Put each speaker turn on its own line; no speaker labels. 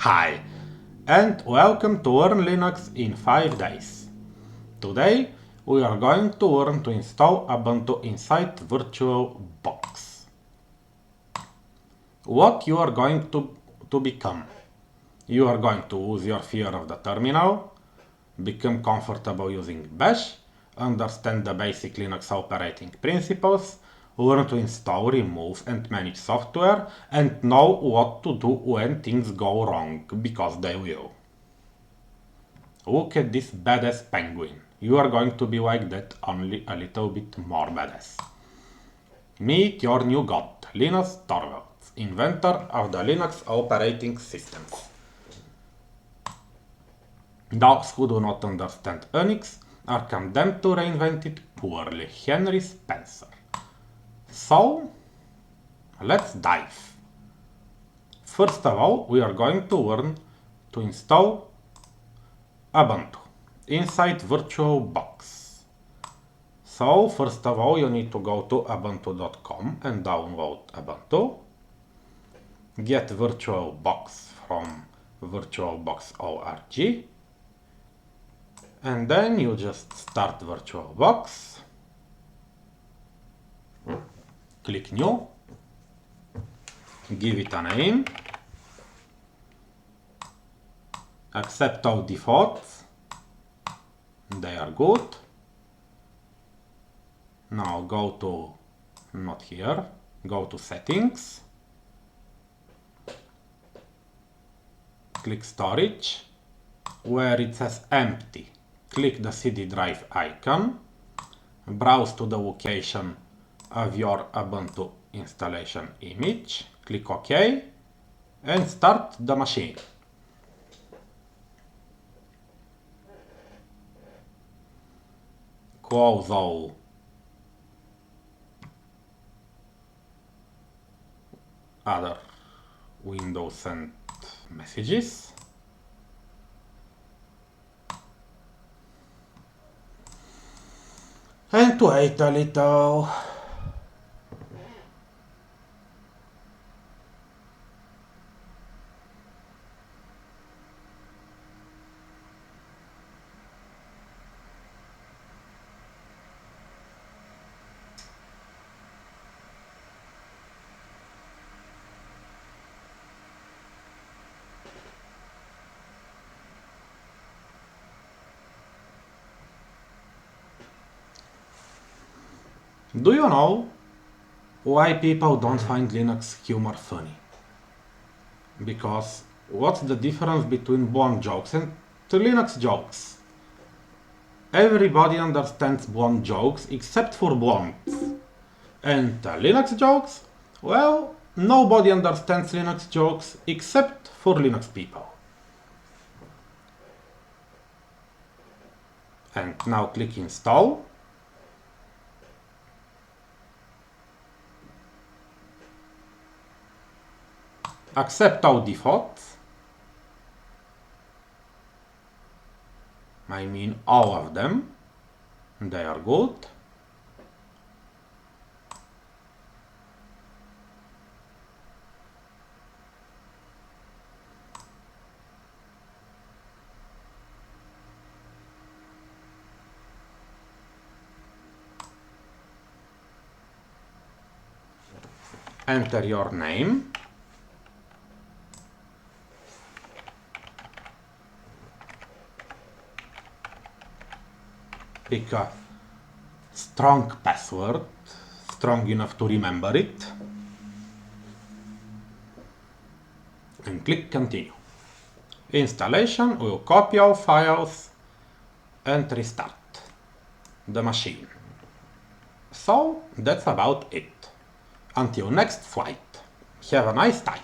Hi, and welcome to Learn Linux in 5 days. Today we are going to learn to install Ubuntu inside VirtualBox. What you are going to become? You are going to lose your fear of the terminal, become comfortable using Bash, understand the basic Linux operating principles, learn to install, remove and manage software, and know what to do when things go wrong, because they will. Look at this badass penguin. You are going to be like that, only a little bit more badass. Meet your new god, Linus Torvalds, inventor of the Linux operating systems. Those who do not understand Unix are condemned to reinvent it poorly. Henry Spencer. So, let's dive. First of all, we are going to learn to install Ubuntu inside VirtualBox. So, first of all, you need to go to ubuntu.com and download Ubuntu. Get VirtualBox from virtualbox.org. And then you just start VirtualBox. Click New. Give it a name. Accept all defaults. They are good. Now go to, not here, go to Settings. Click Storage. Where it says Empty, click the CD drive icon. Browse to the location of your Ubuntu installation image. Click OK and start the machine. Close all other windows and messages. And wait a little. Do you know why people don't find Linux humor funny? Because what's the difference between Bond jokes and Linux jokes? Everybody understands Bond jokes except for Bonds. And Linux jokes? Well, nobody understands Linux jokes except for Linux people. And now click Install. Accept all defaults. I mean all of them. They are good. Enter your name. Pick a strong password, strong enough to remember it, and click Continue. Installation will copy all files and restart the machine. So that's about it. Until next flight. Have a nice time.